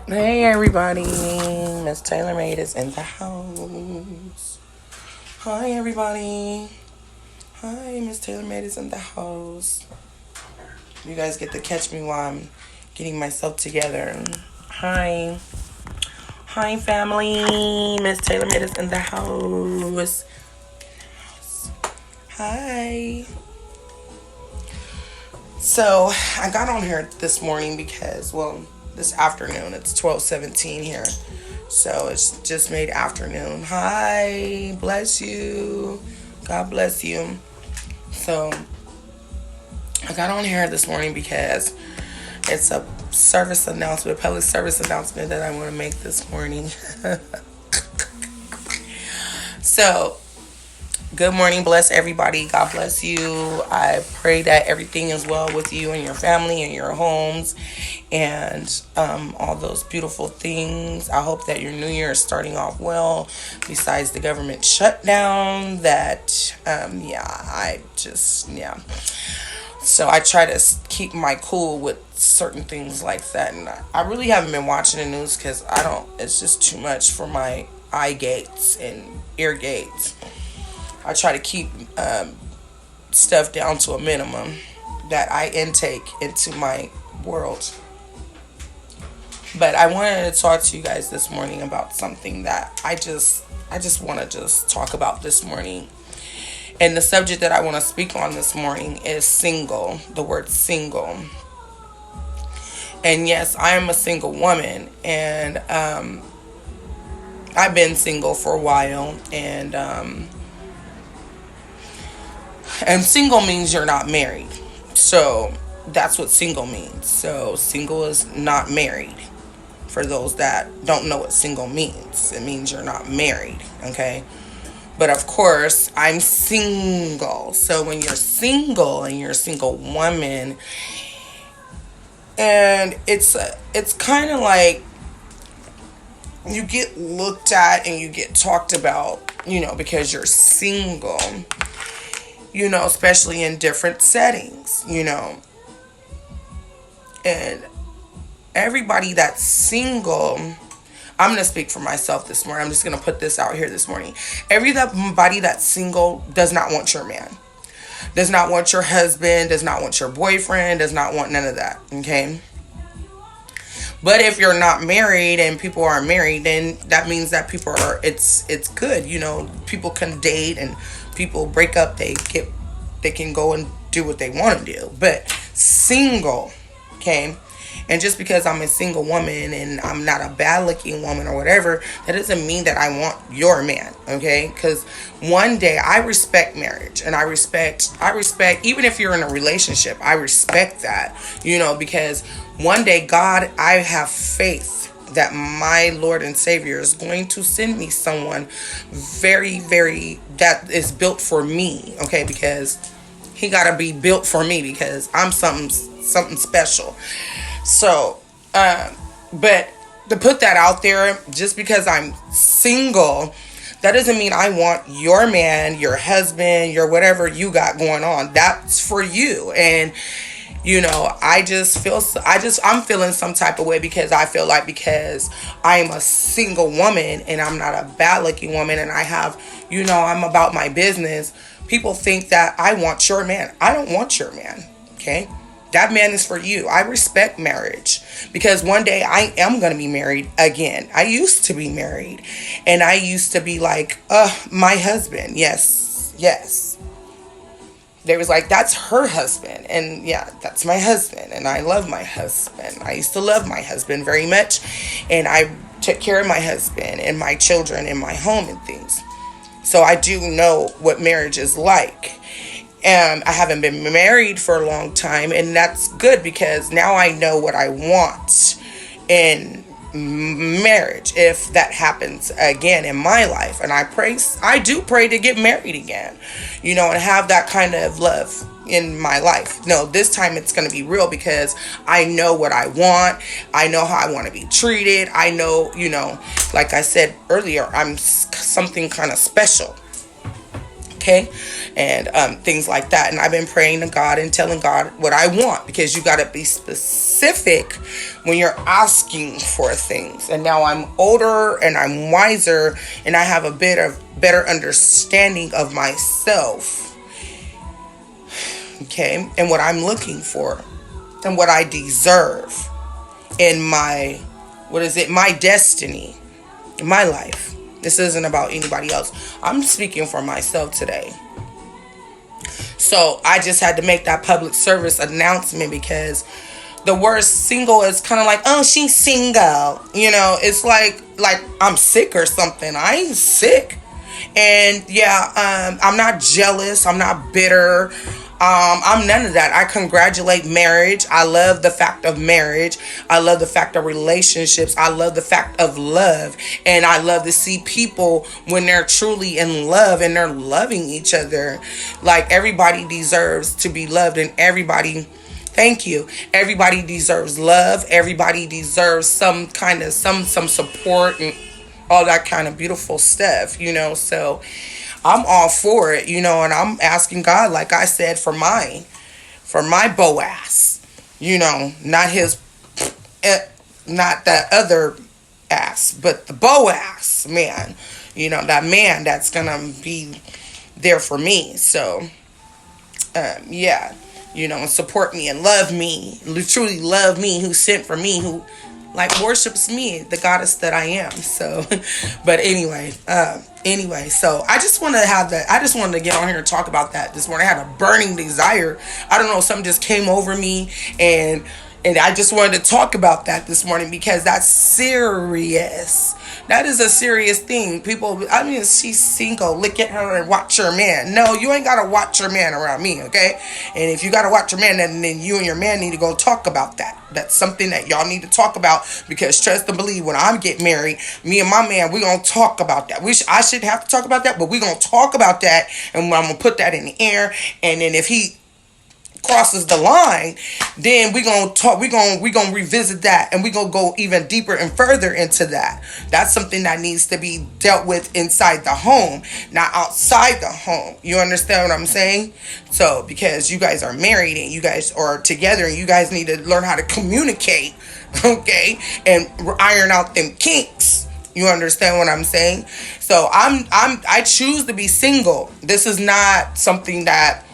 Hey everybody, Miss Taylor Made is in the house. Hi everybody. Hi, Miss Taylor Made is in the house. You guys get to catch me while I'm getting myself together. Hi. Hi family. Miss Taylor Made is in the house. Hi. So I got on here this morning because, well, this afternoon. It's 12:17 here. So it's just made afternoon. Hi, bless you. God bless you. So I got on here this morning because it's a service announcement, public service announcement that I want to make this morning. So good morning, bless everybody. God bless you. I pray that everything is well with you and your family and your homes and all those beautiful things. I hope that your new year is starting off well, besides the government shutdown. So I try to keep my cool with certain things like that. And I really haven't been watching the news because it's just too much for my eye gates and ear gates. I try to keep stuff down to a minimum that I intake into my world. But I wanted to talk to you guys this morning about something that I just want to just talk about this morning. And the subject that I want to speak on this morning is single, the word single. And yes, I am a single woman, and I've been single for a while, and single means you're not married. So that's what single means. So single is not married. For those that don't know what single means, it means you're not married, okay? But of course, I'm single. So when you're single and you're a single woman, and it's kind of like you get looked at and you get talked about, because you're single. Especially in different settings, and everybody that's single, I'm going to speak for myself this morning. I'm just going to put this out here this morning. Everybody that's single does not want your man, does not want your husband, does not want your boyfriend, does not want none of that, okay? But if you're not married and people are married, then that means that it's good. People can date and people break up. They can go and do what they want to do. But single, okay? And just because I'm a single woman and I'm not a bad looking woman or whatever, that doesn't mean that I want your man, okay? Because one day I respect marriage, and I respect, even if you're in a relationship, I respect that, because one day God, I have faith that my Lord and Savior is going to send me someone very, very, that is built for me, okay? Because he got to be built for me because I'm something special. So, but to put that out there, just because I'm single, that doesn't mean I want your man, your husband, your whatever you got going on. That's for you. And, I'm feeling some type of way because I feel like because I'm a single woman and I'm not a bad looking woman and I have, I'm about my business. People think that I want your man. I don't want your man. Okay. That man is for you. I respect marriage because one day I am going to be married again. I used to be married and I used to be like, my husband. Yes. They was like, that's her husband. And yeah, that's my husband. And I love my husband. I used to love my husband very much. And I took care of my husband and my children and my home and things. So I do know what marriage is like. And I haven't been married for a long time, and that's good because now I know what I want in marriage if that happens again in my life. And I do pray to get married again, and have that kind of love in my life. No, this time it's going to be real because I know what I want. I know how I want to be treated. I know, like I said earlier, I'm something kind of special. Okay, and things like that. And I've been praying to God and telling God what I want, because you got to be specific when you're asking for things. And now I'm older and I'm wiser, and I have a bit of better understanding of myself, okay, and what I'm looking for and what I deserve in my, my destiny, in my life. This isn't about anybody else. I'm speaking for myself today. So I just had to make that public service announcement, because the word single is kind of like, oh, she's single. It's like I'm sick or something. I ain't sick. And yeah, I'm not jealous. I'm not bitter. I'm none of that. I congratulate marriage. I love the fact of marriage. I love the fact of relationships. I love the fact of love. And I love to see people when they're truly in love and they're loving each other. Like, everybody deserves to be loved, and everybody, thank you. Everybody deserves love. Everybody deserves some kind of some support and all that kind of beautiful stuff, so I'm all for it, and I'm asking God, like I said, for my Boaz, not his, not that other ass, but the Boaz man, that man that's gonna be there for me. So, yeah, support me and love me, truly love me, who sent for me, who worships me, the goddess that I am. So, but anyway, so I just want to have that. I just wanted to get on here and talk about that this morning. I had a burning desire. I don't know, something just came over me, and I just wanted to talk about that this morning, because that's serious. That is a serious thing. People, she's single, look at her and watch her man. No, you ain't got to watch your man around me, okay? And if you got to watch your man, then you and your man need to go talk about that. That's something that y'all need to talk about, because trust and believe, when I get married, me and my man, we're going to talk about that. I shouldn't have to talk about that, but we're going to talk about that, and I'm going to put that in the air. And then if he crosses the line, then we're gonna revisit that, and we're gonna go even deeper and further into that. That's something that needs to be dealt with inside the home, not outside the home. You understand what I'm saying? So, because you guys are married and you guys are together, and you guys need to learn how to communicate, okay, and iron out them kinks. You understand what I'm saying? So I choose to be single. This is not something that,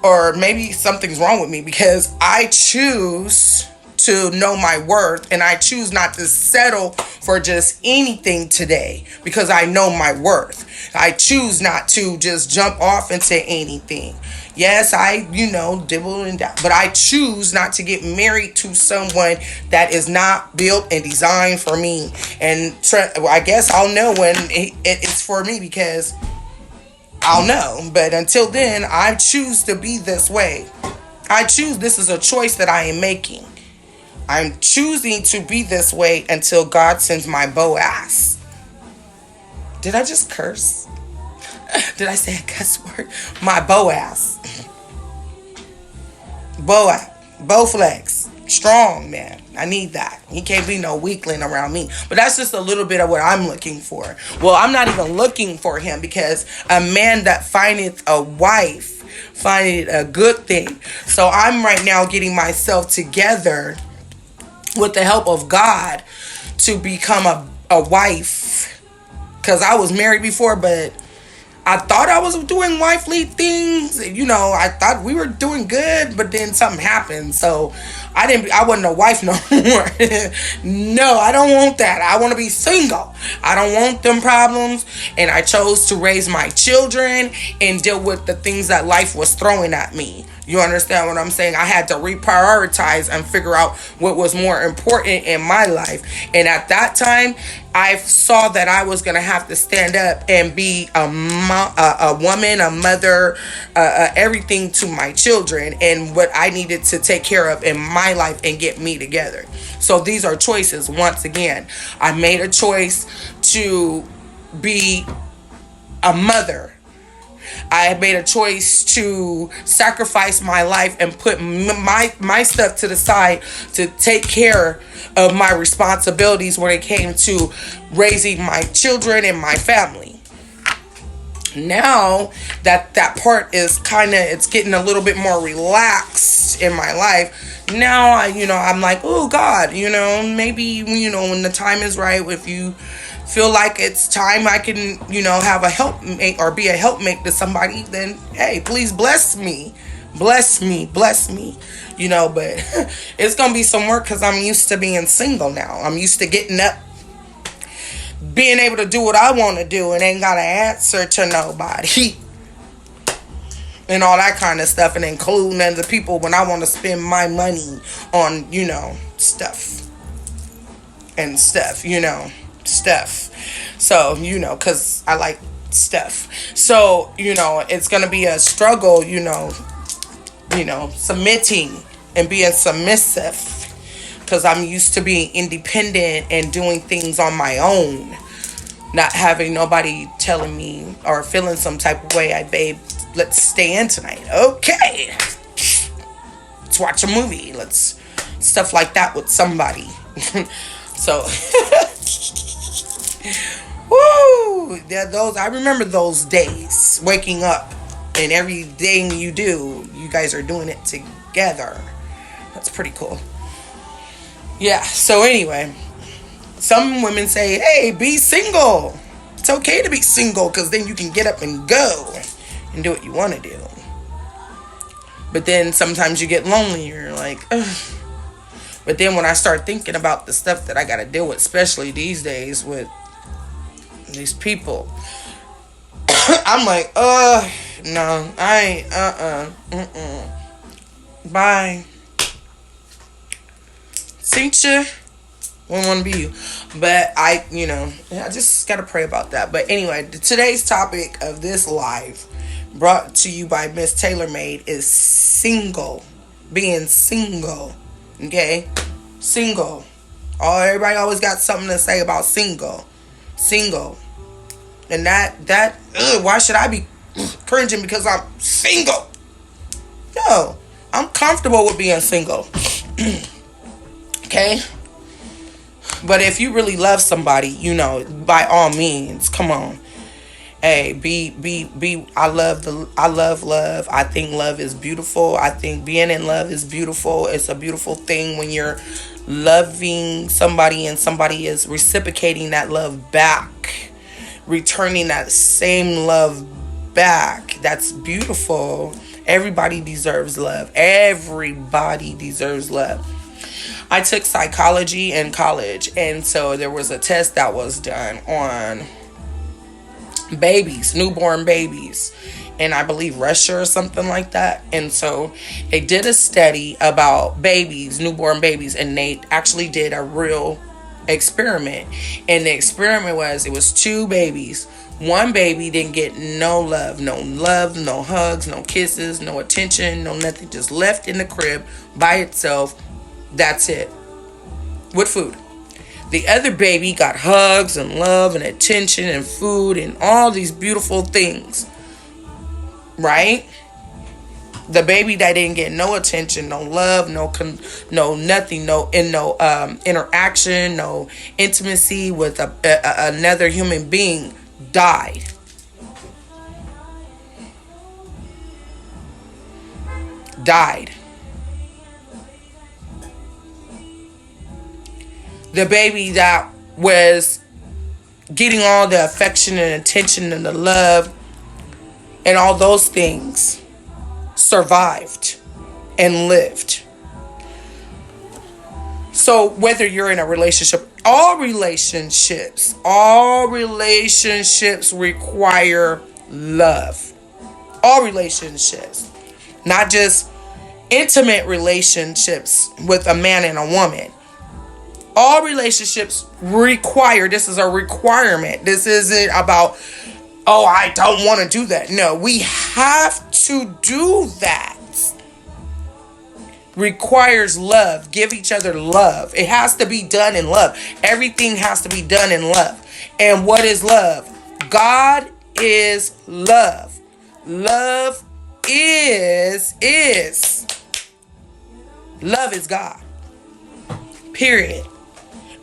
or maybe something's wrong with me, because I choose to know my worth, and I choose not to settle for just anything today, because I know my worth. I choose not to just jump off into anything. Yes, I, dibble and dabble, but I choose not to get married to someone that is not built and designed for me. And I guess I'll know when it's for me, because I'll know. But until then, I choose to be this way. I choose. This is a choice that I am making. I'm choosing to be this way until God sends my Boaz. Did I just curse? Did I say a cuss word? My Boaz. Boaz. Bowflex. Strong, man. I need that. He can't be no weakling around me. But that's just a little bit of what I'm looking for. Well, I'm not even looking for him, because a man that findeth a wife findeth a good thing. So I'm right now getting myself together with the help of God to become a wife. Because I was married before, but I thought I was doing wifely things. I thought we were doing good, but then something happened. So I wasn't a wife no more. No, I don't want that. I want to be single. I don't want them problems. And I chose to raise my children and deal with the things that life was throwing at me. You understand what I'm saying? I had to reprioritize and figure out what was more important in my life. And at that time, I saw that I was going to have to stand up and be a woman, a mother, everything to my children, and what I needed to take care of in my life and get me together. So these are choices. Once again, I made a choice to be a mother. I made a choice to sacrifice my life and put my stuff to the side to take care of my responsibilities when it came to raising my children and my family. Now that part is kind of, it's getting a little bit more relaxed in my life. Now I'm like, oh God, maybe, when the time is right, if you feel like it's time, I can, have a helpmate or be a helpmate to somebody, then hey, please bless me. Bless me, bless me. But it's gonna be some work because I'm used to being single now. I'm used to getting up, being able to do what I want to do, and ain't gotta answer to nobody and all that kind of stuff, and including other people when I want to spend my money on stuff and stuff, so because I like stuff. So it's gonna be a struggle, submitting and being submissive, because I'm used to being independent and doing things on my own, not having nobody telling me or feeling some type of way. Babe, let's stay in tonight. Okay, let's watch a movie. Let's stuff like that with somebody. So, woo! I remember those days, waking up and everything you do, you guys are doing it together. That's pretty cool. Yeah, so anyway, some women say, hey, be single. It's okay to be single because then you can get up and go and do what you want to do. But then sometimes you get lonely. You're like, ugh. But then when I start thinking about the stuff that I got to deal with, especially these days with these people, I'm like, no, I ain't, bye. Cincha, wouldn't want to be you. But I just got to pray about that. But anyway, today's topic of this live, brought to you by Miss Taylor Made, is single. Being single. Okay? Single. Everybody always got something to say about single. Single. And why should I be cringing because I'm single? No. I'm comfortable with being single. Okay? But if you really love somebody, by all means, come on. Hey, I love love. I think love is beautiful. I think being in love is beautiful. It's a beautiful thing when you're loving somebody and somebody is reciprocating that love back, returning that same love back. That's beautiful. Everybody deserves love. Everybody deserves love. I took psychology in college, and so there was a test that was done on babies, newborn babies, and I believe Russia or something like that. And so they did a study about babies, newborn babies, and they actually did a real experiment. And the experiment was two babies. One baby didn't get no love, no hugs, no kisses, no attention, no nothing, just left in the crib by itself. That's it. With food. The other baby got hugs and love and attention and food and all these beautiful things. Right? The baby that didn't get no attention, no love, no nothing, no interaction, no intimacy with another human being, died. The baby that was getting all the affection and attention and the love and all those things survived and lived. So whether you're in a relationship, all relationships require love. All relationships, not just intimate relationships with a man and a woman. All relationships require, this is a requirement. This isn't about, oh, I don't want to do that. No, we have to do that. Requires love. Give each other love. It has to be done in love. Everything has to be done in love. And what is love? God is love. Love is. Love is God. Period.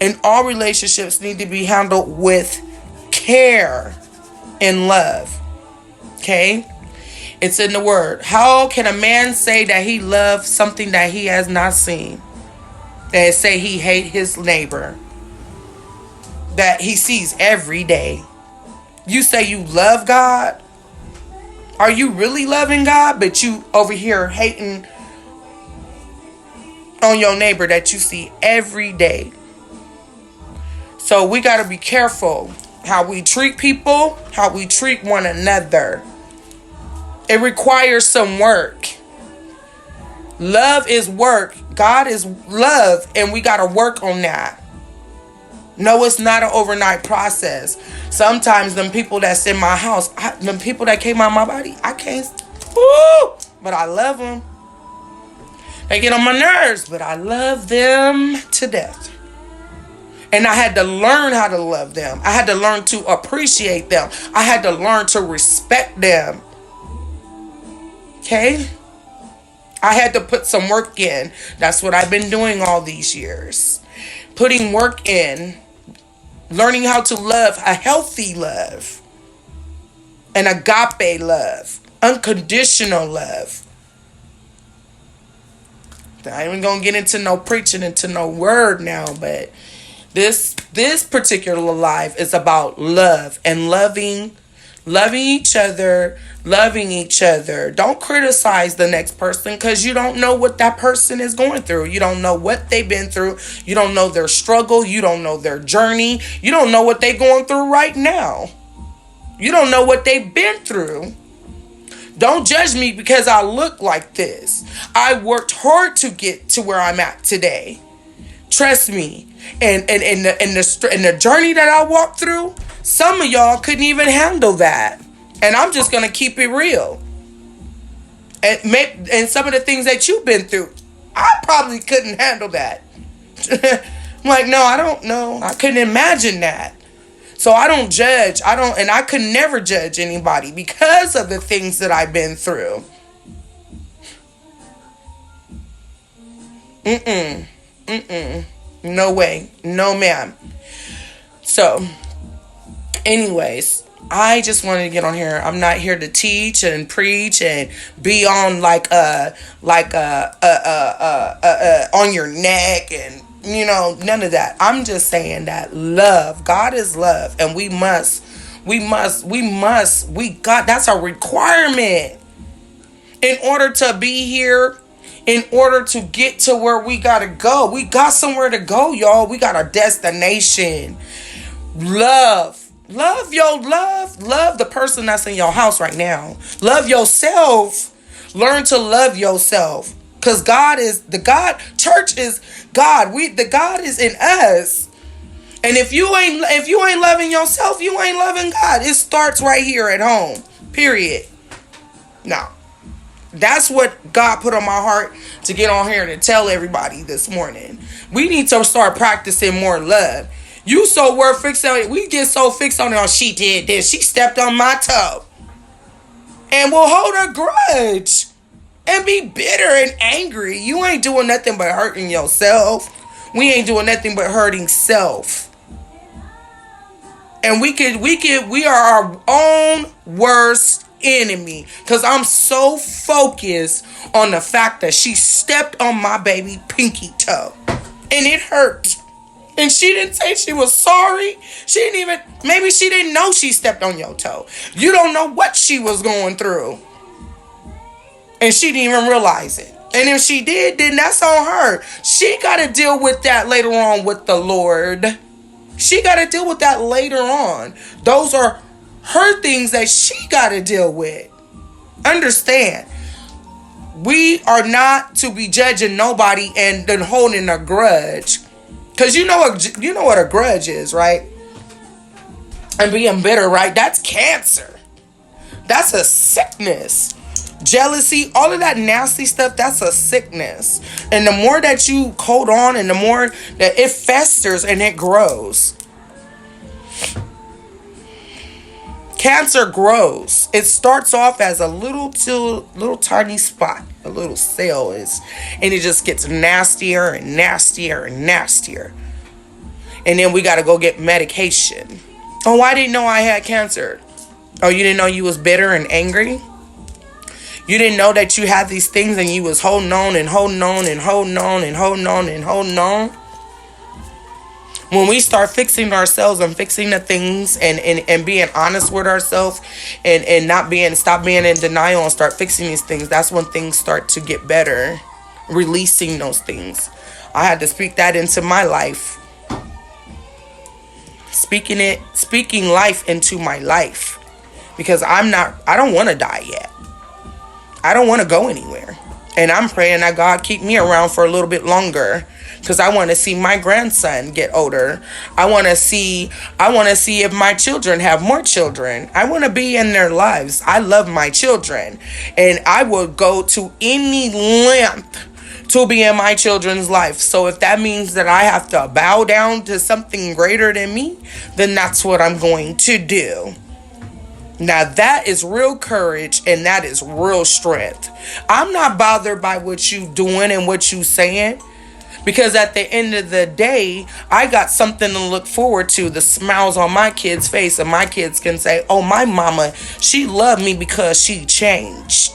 And all relationships need to be handled with care and love. Okay? It's in the word. How can a man say that he loves something that he has not seen? And say he hate his neighbor that he sees every day. You say you love God? Are you really loving God, but you over here hating on your neighbor that you see every day? So we got to be careful how we treat people, how we treat one another. It requires some work. Love is work. God is love, and we got to work on that. No, it's not an overnight process. Sometimes them people that's in my house, them people that came out of my body, I can't, woo, but I love them. They get on my nerves, but I love them to death. And I had to learn how to love them. I had to learn to appreciate them. I had to learn to respect them. Okay? I had to put some work in. That's what I've been doing all these years. Putting work in. Learning how to love a healthy love. An agape love. Unconditional love. I ain't even gonna get into no preaching, into no word now, but this particular life is about love and loving each other, loving each other. Don't criticize the next person, because you don't know what that person is going through. You don't know what they've been through. You don't know their struggle. You don't know their journey. You don't know what they're going through right now. You don't know what they've been through. Don't judge me because I look like this. I worked hard to get to where I'm at today. Trust me. And the journey that I walked through, some of y'all couldn't even handle that. And I'm just going to keep it real. And some of the things that you've been through, I probably couldn't handle that. I'm like, no, I don't know. I couldn't imagine that. So I don't judge. And I could never judge anybody because of the things that I've been through. No way. No, ma'am. So, anyways, I just wanted to get on here. I'm not here to teach and preach and be on on your neck and, none of that. I'm just saying that love, God is love, and that's a requirement in order to be here, in order to get to where we gotta go. We got somewhere to go, y'all. We got a destination. Love the person that's in your house right now. Love yourself. Learn to love yourself. Because church is God. The God is in us. And if you ain't loving yourself, you ain't loving God. It starts right here at home. Period. Now, that's what God put on my heart to get on here and tell everybody this morning. We need to start practicing more love. You so word fixed on it. We get so fixed on it. Oh, she did this. She stepped on my toe. And we'll hold a grudge. And be bitter and angry. You ain't doing nothing but hurting yourself. We ain't doing nothing but hurting self. And we are our own worst enemy. Because I'm so focused on the fact that she stepped on my baby pinky toe. And it hurt. And she didn't say she was sorry. Maybe she didn't know she stepped on your toe. You don't know what she was going through. And she didn't even realize it. And if she did, then that's on her. She got to deal with that later on with the Lord. She got to deal with that later on. Those are her things that she got to deal with. Understand. We are not to be judging nobody and then holding a grudge. Because you know what a grudge is, right? And being bitter, right? That's cancer. That's a sickness. Jealousy, all of that nasty stuff, that's a sickness. And the more that you hold on and the more that it festers and it grows. Cancer grows. It starts off as a little tiny spot, a little cell is, and it just gets nastier and nastier and nastier. And then we got to go get medication. Oh, I didn't know I had cancer. Oh, you didn't know you was bitter and angry? You didn't know that you had these things and you was holding on and holding on and holding on and holding on and holding on? When we start fixing ourselves and fixing the things and being honest with ourselves and stop being in denial and start fixing these things, that's when things start to get better. Releasing those things. I had to speak that into my life. Speaking life into my life. Because I don't want to die yet. I don't want to go anywhere. And I'm praying that God keep me around for a little bit longer. Because I want to see my grandson get older. I want to see if my children have more children. I want to be in their lives. I love my children. And I will go to any length to be in my children's life. So if that means that I have to bow down to something greater than me, then that's what I'm going to do. Now that is real courage and that is real strength. I'm not bothered by what you doing and what you saying. Because at the end of the day, I got something to look forward to. The smiles on my kids' face, and my kids can say, oh, my mama, she loved me because she changed.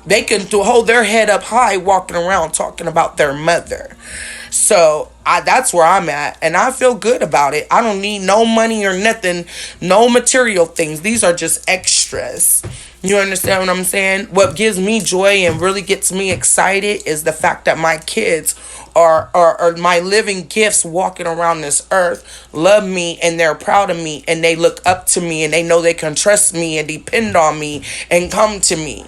They can hold their head up high walking around talking about their mother. So that's where I'm at. And I feel good about it. I don't need no money or nothing. No material things. These are just extras. You understand what I'm saying? What gives me joy and really gets me excited is the fact that my kids are my living gifts walking around this earth, love me, and they're proud of me, and they look up to me, and they know they can trust me and depend on me and come to me.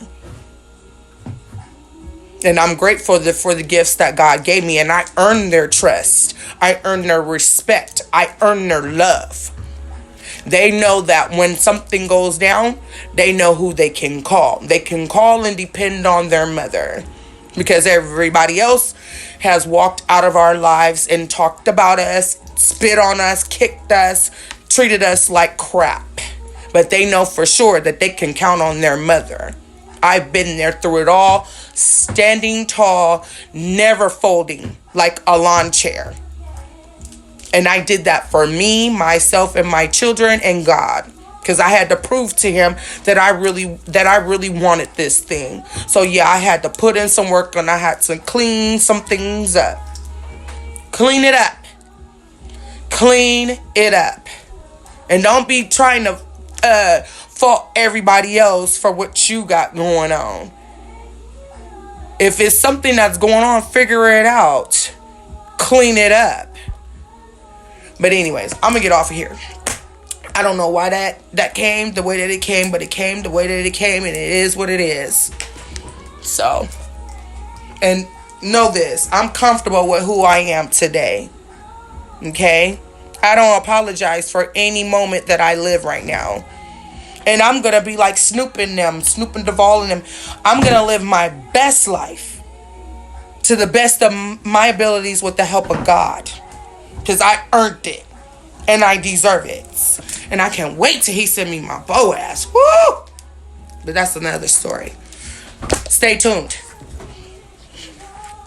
And I'm grateful for the gifts that God gave me, and I earned their trust. I earned their respect. I earned their love. They know that when something goes down, they know who they can call. They can call and depend on their mother. Because everybody else has walked out of our lives and talked about us, spit on us, kicked us, treated us like crap. But they know for sure that they can count on their mother. I've been there through it all, standing tall, never folding like a lawn chair. And I did that for me, myself, and my children, and God. Because I had to prove to him that I really wanted this thing. So yeah, I had to put in some work and I had to clean some things up. Clean it up. Clean it up. And don't be trying to fault everybody else for what you got going on. If it's something that's going on, figure it out. Clean it up. But anyways, I'm gonna get off of here. I don't know why that came the way that it came, but it came the way that it came, and it is what it is. So, and know this, I'm comfortable with who I am today. Okay? I don't apologize for any moment that I live right now. And I'm gonna be like Snoop Duvall and them. I'm gonna live my best life to the best of my abilities with the help of God. Because I earned it. And I deserve it. And I can't wait till he send me my Boaz. Woo! But that's another story. Stay tuned.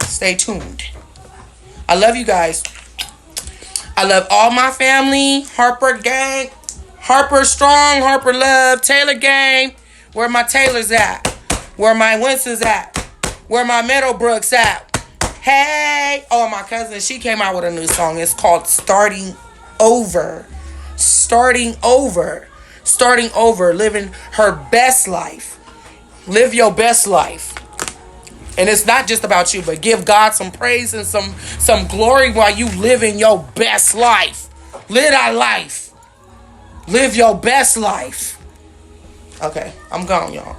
Stay tuned. I love you guys. I love all my family. Harper gang. Harper strong. Harper love. Taylor gang. Where my Taylors at? Where my Winston's at? Where my Meadowbrooks at? Hey! Oh, my cousin, she came out with a new song. It's called Starting Over. Starting over. Starting over. Living her best life. Live your best life. And it's not just about you, but give God some praise and some glory while you live in your best life. Live that life. Live your best life. Okay, I'm gone, y'all.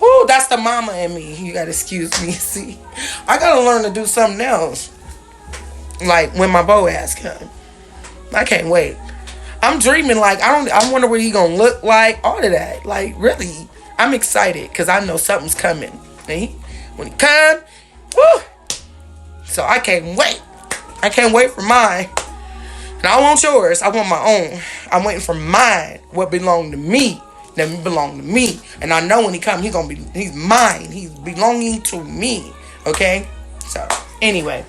Woo, that's the mama in me. You gotta excuse me. See, I gotta learn to do something else. Like when my Boaz comes. I can't wait. I'm dreaming like I wonder what he gonna look like. All of that. Like really, I'm excited because I know something's coming. And when he comes, woo. So I can't wait. I can't wait for mine. And I want yours. I want my own. I'm waiting for mine. What belonged to me. That belong to me. And I know when he comes, he's mine. He's belonging to me. Okay? So, anyway.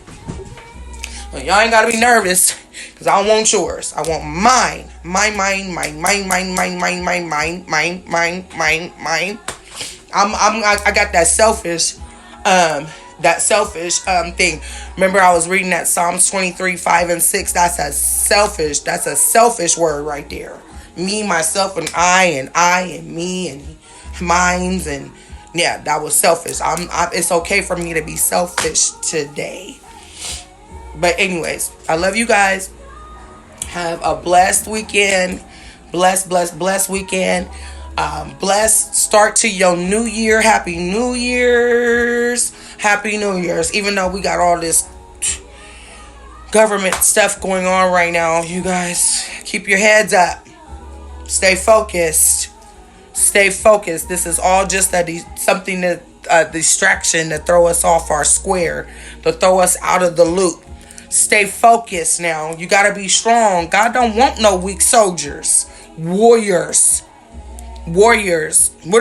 Well, y'all ain't got to be nervous. Because I don't want yours. I want mine. Mine. I got that selfish thing. Remember, I was reading that Psalms 23, 5 and 6. That's a selfish word right there. Me, myself, and me, and mines, and yeah, that was selfish. It's okay for me to be selfish today. But anyways, I love you guys. Have a blessed weekend. Blessed weekend. Blessed start to your new year. Happy New Year's. Happy New Year's. Even though we got all this government stuff going on right now, you guys keep your heads up. Stay focused. This is all just a distraction to throw us off our square, to throw us out of the loop. Stay focused now. You gotta be strong. God don't want no weak soldiers. Warriors. What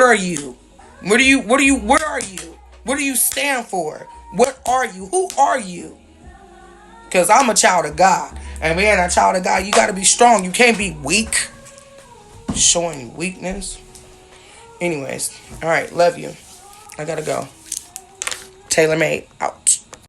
are you? What are you? What are you? What do you stand for? What are you? Who are you? Because I'm a child of God. And being a child of God, you gotta be strong. You can't be weak. Showing weakness. Anyways. Alright, love you. I gotta go. TaylorMade out.